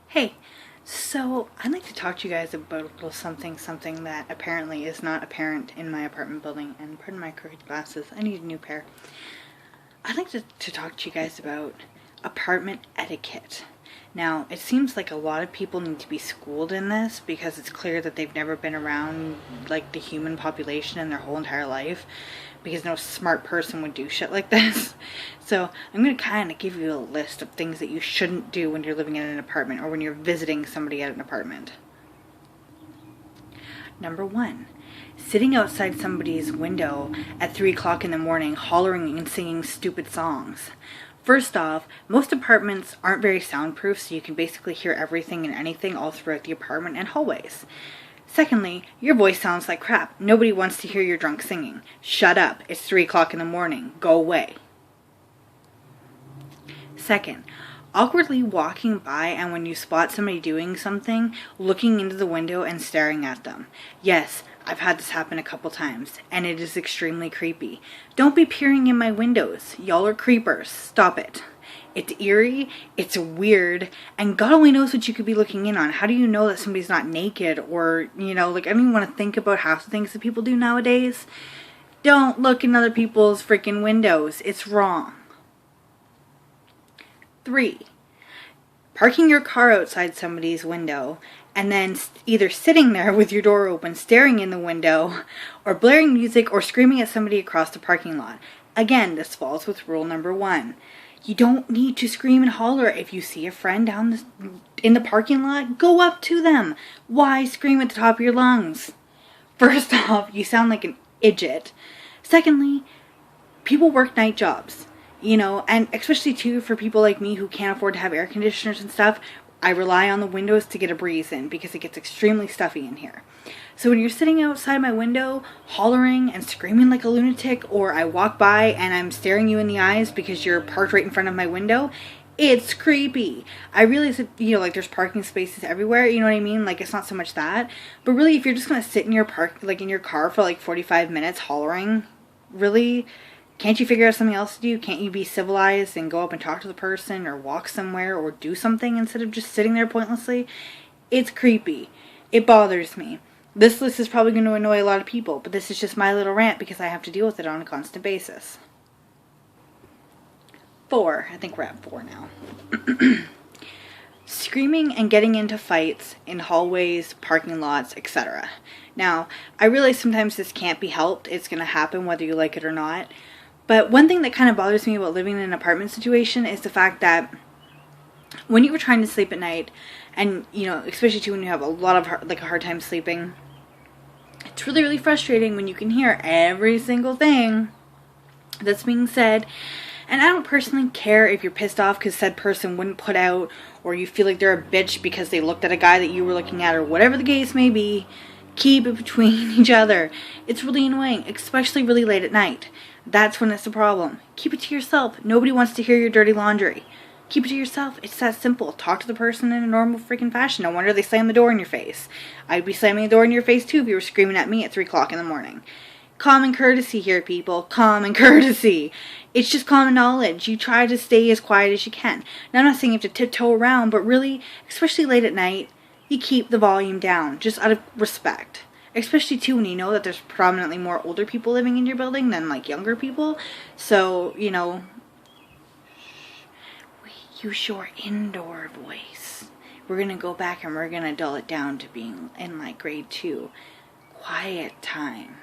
Hey, so I'd like to talk to you guys about a little something that apparently is not apparent in my apartment building, and pardon my crooked glasses, I need a new pair. I'd like to talk to you guys about apartment etiquette. Now, it seems like a lot of people need to be schooled in this because it's clear that they've never been around like the human population in their whole entire life, because no smart person would do shit like this. So I'm going to kind of give you a list of things that you shouldn't do when you're living in an apartment or when you're visiting somebody at an apartment. Number 1, sitting outside somebody's window at 3 o'clock in the morning hollering and singing stupid songs. First off, most apartments aren't very soundproof, so you can basically hear everything and anything all throughout the apartment and hallways. Secondly, your voice sounds like crap. Nobody wants to hear your drunk singing. Shut up. It's 3 o'clock in the morning. Go away. Second, awkwardly walking by and when you spot somebody doing something, looking into the window and staring at them. Yes, I've had this happen a couple times, and it is extremely creepy. Don't be peering in my windows. Y'all are creepers. Stop it. It's eerie, it's weird, and God only knows what you could be looking in on. How do you know that somebody's not naked? Or, I don't even want to think about half the things that people do nowadays. Don't look in other people's freaking windows. It's wrong. 3, parking your car outside somebody's window and then either sitting there with your door open, staring in the window, or blaring music or screaming at somebody across the parking lot. Again, this falls with rule number 1. You don't need to scream and holler. If you see a friend in the parking lot, go up to them. Why scream at the top of your lungs? First off, you sound like an idiot. Secondly, people work night jobs. And especially too for people like me who can't afford to have air conditioners and stuff, I rely on the windows to get a breeze in because it gets extremely stuffy in here. So when you're sitting outside my window, hollering and screaming like a lunatic, or I walk by and I'm staring you in the eyes because you're parked right in front of my window, it's creepy. I realize that, there's parking spaces everywhere, you know what I mean? Like, it's not so much that. But really, if you're just going to sit in your in your car for 45 minutes hollering, really? Can't you figure out something else to do? Can't you be civilized and go up and talk to the person or walk somewhere or do something instead of just sitting there pointlessly? It's creepy. It bothers me. This list is probably going to annoy a lot of people, but this is just my little rant because I have to deal with it on a constant basis. 4. I think we're at 4 now. Screaming and getting into fights in hallways, parking lots, etc. Now, I realize sometimes this can't be helped. It's going to happen whether you like it or not. But one thing that kind of bothers me about living in an apartment situation is the fact that when you were trying to sleep at night, and, especially too when you have a hard time sleeping, it's really, really frustrating when you can hear every single thing that's being said. And I don't personally care if you're pissed off because said person wouldn't put out, or you feel like they're a bitch because they looked at a guy that you were looking at, or whatever the case may be. Keep it between each other. It's really annoying, especially really late at night. That's when it's a problem. Keep it to yourself. Nobody wants to hear your dirty laundry. Keep it to yourself. It's that simple. Talk to the person in a normal freaking fashion. No wonder they slam the door in your face. I'd be slamming the door in your face too if you were screaming at me at 3 o'clock in the morning. Common courtesy here, people. Common courtesy. It's just common knowledge. You try to stay as quiet as you can. Now, I'm not saying you have to tiptoe around, but really, especially late at night, you keep the volume down, just out of respect. Especially too when you know that there's predominantly more older people living in your building than younger people. So, use your indoor voice. We're going to go back and we're going to dull it down to being in grade 2. Quiet time.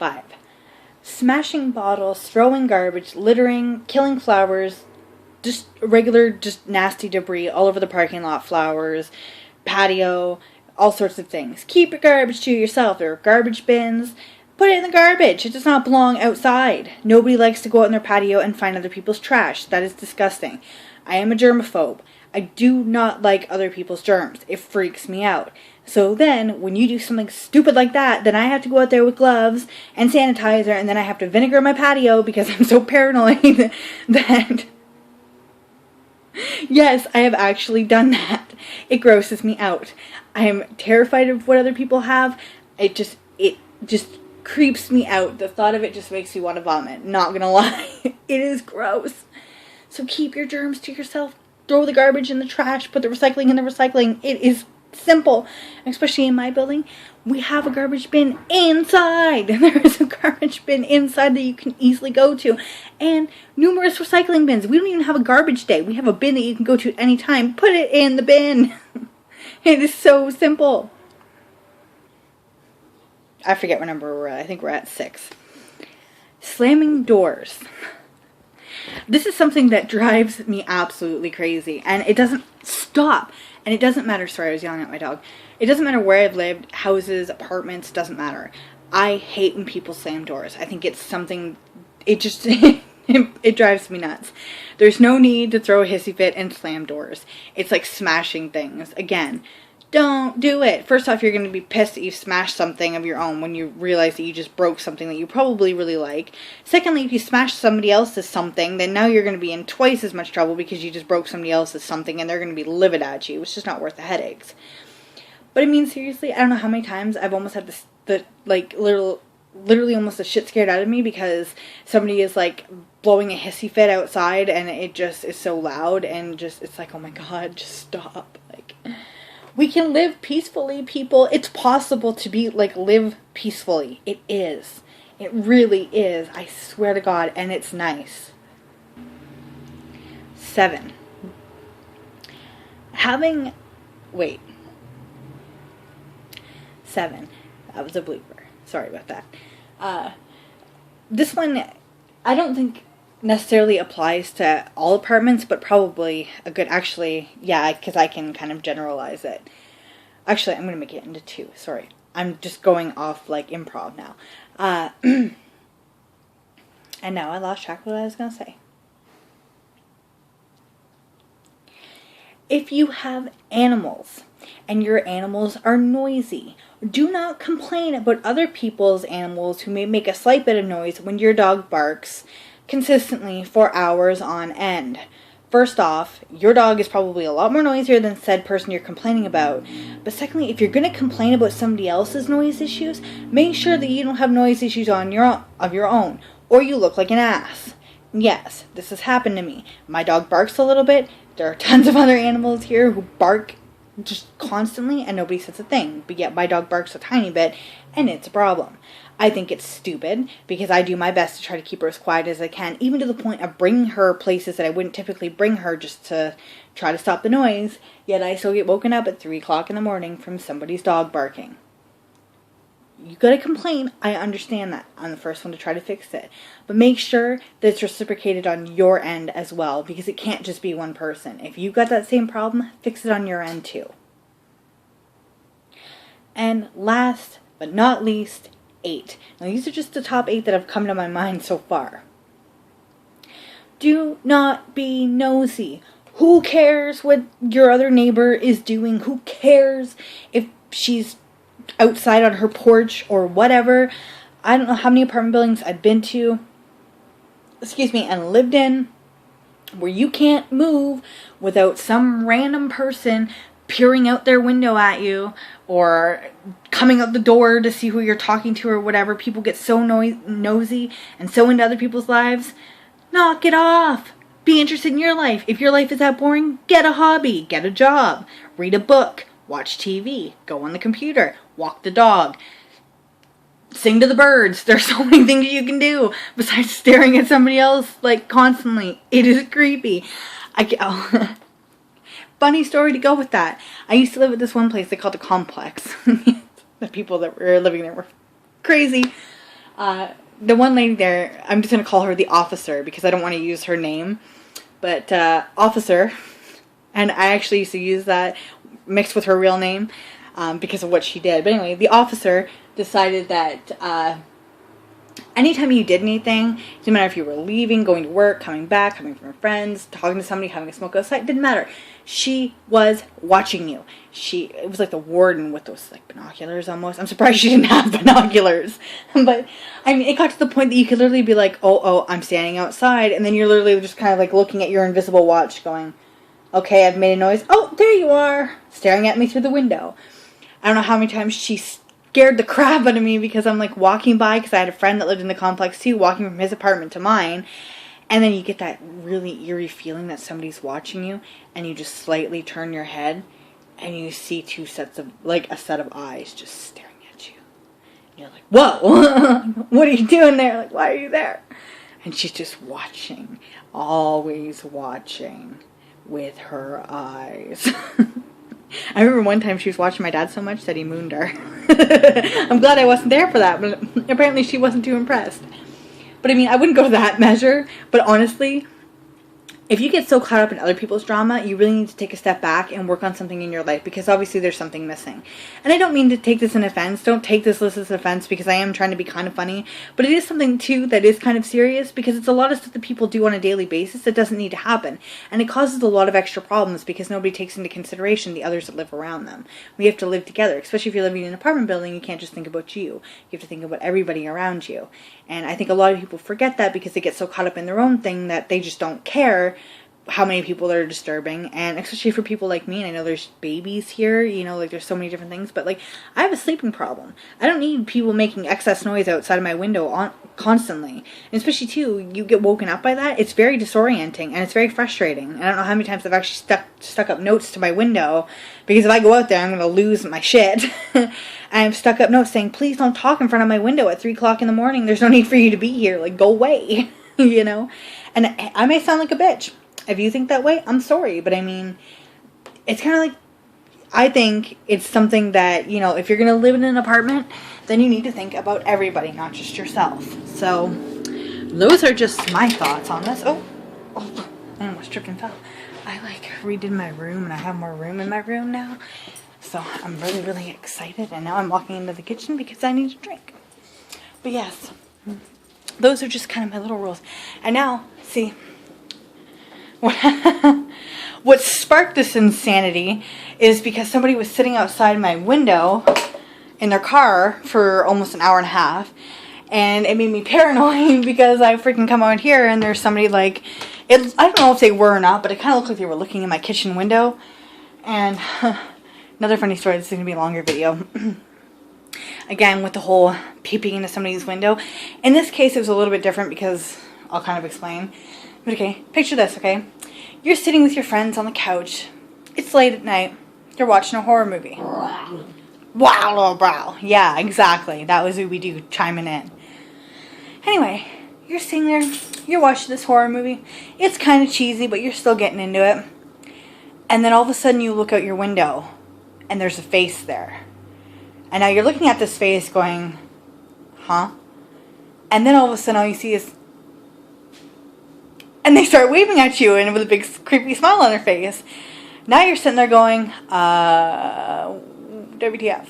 5. Smashing bottles, throwing garbage, littering, killing flowers, just nasty debris all over the parking lot, flowers, patio, all sorts of things. Keep your garbage to yourself. There are garbage bins. Put it in the garbage. It does not belong outside. Nobody likes to go out on their patio and find other people's trash. That is disgusting. I am a germaphobe. I do not like other people's germs. It freaks me out. So then, when you do something stupid like that, then I have to go out there with gloves and sanitizer, and then I have to vinegar my patio because I'm so paranoid that... Yes, I have actually done that. It grosses me out. I am terrified of what other people have. It just creeps me out. The thought of it just makes me want to vomit. Not gonna lie. It is gross. So keep your germs to yourself. Throw the garbage in the trash. Put the recycling in the recycling. It is simple. Especially in my building, we have a garbage bin inside. There is a garbage bin inside that you can easily go to. And numerous recycling bins. We don't even have a garbage day. We have a bin that you can go to at any time. Put it in the bin. It is so simple. I forget what number we're at. I think we're at 6. Slamming doors. This is something that drives me absolutely crazy. And it doesn't stop. And it doesn't matter. Sorry, I was yelling at my dog. It doesn't matter where I've lived. Houses, apartments, doesn't matter. I hate when people slam doors. I think it's something... It just... it drives me nuts. There's no need to throw a hissy fit and slam doors. It's like smashing things. Again, don't do it. First off, you're going to be pissed that you smashed something of your own when you realize that you just broke something that you probably really like. Secondly, if you smash somebody else's something, then now you're going to be in twice as much trouble because you just broke somebody else's something and they're going to be livid at you. It's just not worth the headaches. But I mean, seriously, I don't know how many times I've almost had literally almost a shit scared out of me because somebody is like blowing a hissy fit outside and it just is so loud and just, it's like, oh my God, just stop. Like, we can live peacefully, people. It's possible to be like, live peacefully. It is. It really is. I swear to God. And it's nice. 7. Wait. 7. That was a blooper. Sorry about that. This one, I don't think necessarily applies to all apartments, but probably a good, actually, yeah, because I can kind of generalize it. Actually, I'm going to make it into 2. Sorry. I'm just going off like improv now. And now I lost track of what I was going to say. If you have animals and your animals are noisy, do not complain about other people's animals who may make a slight bit of noise when your dog barks consistently for hours on end. First off, your dog is probably a lot more noisier than said person you're complaining about. But secondly, if you're going to complain about somebody else's noise issues, make sure that you don't have noise issues of your own, or you look like an ass. Yes, this has happened to me. My dog barks a little bit. There are tons of other animals here who bark just constantly and nobody says a thing. But yet my dog barks a tiny bit and it's a problem. I think it's stupid because I do my best to try to keep her as quiet as I can, even to the point of bringing her places that I wouldn't typically bring her just to try to stop the noise, yet I still get woken up at 3 o'clock in the morning from somebody's dog barking. You gotta complain, I understand that. I'm the first one to try to fix it. But make sure that it's reciprocated on your end as well, because it can't just be one person. If you've got that same problem, fix it on your end too. And last but not least, 8. Now these are just the top 8 that have come to my mind so far. Do not be nosy. Who cares what your other neighbor is doing? Who cares if she's outside on her porch or whatever? I don't know how many apartment buildings I've been to, and lived in, where you can't move without some random person peering out their window at you or coming out the door to see who you're talking to or whatever. People get so nosy and so into other people's lives. Knock it off. Be interested in your life. If your life is that boring, get a hobby, get a job, read a book, watch TV, go on the computer, walk the dog, sing to the birds. There's so many things you can do besides staring at somebody else like constantly. It is creepy. Funny story to go with that. I used to live at this one place they called the Complex. The people that were living there were crazy. The one lady there, I'm just going to call her the officer because I don't want to use her name. But officer, and I actually used to use that mixed with her real name because of what she did. But anyway, the officer decided that anytime you did anything, it didn't matter if you were leaving, going to work, coming back, coming from friends, talking to somebody, having a smoke outside, it didn't matter. She was watching you. It was like the warden with those like binoculars almost. I'm surprised she didn't have binoculars. But I mean, it got to the point that you could literally be like, oh, I'm standing outside. And then you're literally just kind of like looking at your invisible watch going, okay, I've made a noise. Oh, there you are, staring at me through the window. I don't know how many times she scared the crap out of me because I'm like walking by, because I had a friend that lived in the complex too, walking from his apartment to mine, And then you get that really eerie feeling that somebody's watching you, and you just slightly turn your head, and you see two sets of, like, a set of eyes just staring at you. And you're like, whoa, what are you doing there? Like, why are you there? And she's just watching, always watching with her eyes. I remember one time she was watching my dad so much that he mooned her. I'm glad I wasn't there for that, but apparently she wasn't too impressed. But I mean, I wouldn't go to that measure, but honestly, if you get so caught up in other people's drama, you really need to take a step back and work on something in your life, because obviously there's something missing. And I don't mean to take this in offense. Don't take this list as offense, because I am trying to be kind of funny. But it is something, too, that is kind of serious, because it's a lot of stuff that people do on a daily basis that doesn't need to happen. And it causes a lot of extra problems because nobody takes into consideration the others that live around them. We have to live together, especially if you're living in an apartment building. You can't just think about you. You have to think about everybody around you. And I think a lot of people forget that because they get so caught up in their own thing that they just don't care how many people are disturbing. And especially for people like me, and I know there's babies here, you know, like there's so many different things, but like I have a sleeping problem. I don't need people making excess noise outside of my window constantly. And especially too, you get woken up by that. It's very disorienting and it's very frustrating. And I don't know how many times I've actually stuck up notes to my window, because if I go out there I'm going to lose my shit. And I've stuck up notes saying, please don't talk in front of my window at 3 o'clock in the morning. There's no need for you to be here. Like, go away. You know? And I may sound like a bitch. If you think that way, I'm sorry. But I mean, it's kind of like, I think it's something that, you know, if you're going to live in an apartment, then you need to think about everybody, not just yourself. So, those are just my thoughts on this. Oh, I almost tripped and fell. I like redid my room, and I have more room in my room now. So, I'm really, really excited. And now I'm walking into the kitchen because I need a drink. But yes, those are just kind of my little rules. And now, see, what sparked this insanity is because somebody was sitting outside my window in their car for almost an hour and a half, and it made me paranoid because I freaking come out here and there's somebody like, I don't know if they were or not, but it kind of looked like they were looking in my kitchen window. And another funny story, this is going to be a longer video. Again, with the whole peeping into somebody's window. In this case, it was a little bit different because I'll kind of explain. But okay, picture this, okay? You're sitting with your friends on the couch. It's late at night. You're watching a horror movie. Wow, brow. Yeah, exactly. That was what we do, chiming in. Anyway, you're sitting there. You're watching this horror movie. It's kind of cheesy, but you're still getting into it. And then all of a sudden you look out your window, and there's a face there. And now you're looking at this face going, huh? And then all of a sudden all you see is, and they start waving at you and with a big creepy smile on their face. Now you're sitting there going, WTF.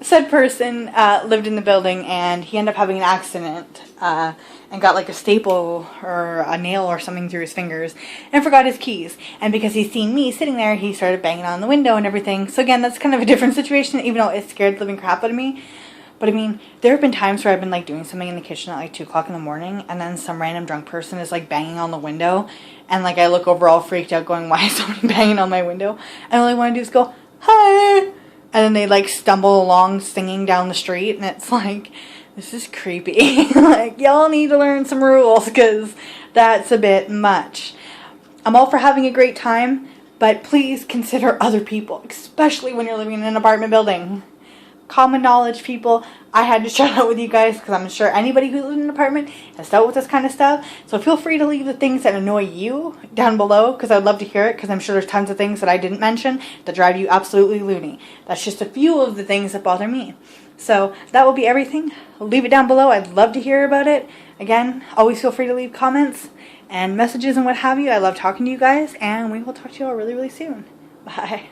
Said person lived in the building, and he ended up having an accident and got like a staple or a nail or something through his fingers and forgot his keys. And because he's seen me sitting there, he started banging on the window and everything. So again, that's kind of a different situation, even though it scared the living crap out of me. But I mean, there have been times where I've been like doing something in the kitchen at like 2 o'clock in the morning, and then some random drunk person is like banging on the window, and like I look over all freaked out going, why is somebody banging on my window? And all I want to do is go, hi! And then they like stumble along singing down the street, and it's like, this is creepy. Like, y'all need to learn some rules, because that's a bit much. I'm all for having a great time, but please consider other people, especially when you're living in an apartment building. Common knowledge, people. I had to share that with you guys because I'm sure anybody who lives in an apartment has dealt with this kind of stuff. So feel free to leave the things that annoy you down below, because I'd love to hear it, because I'm sure there's tons of things that I didn't mention that drive you absolutely loony. That's just a few of the things that bother me. So that will be everything. Leave it down below. I'd love to hear about it. Again, always feel free to leave comments and messages and what have you. I love talking to you guys, and we will talk to you all really, really soon. Bye.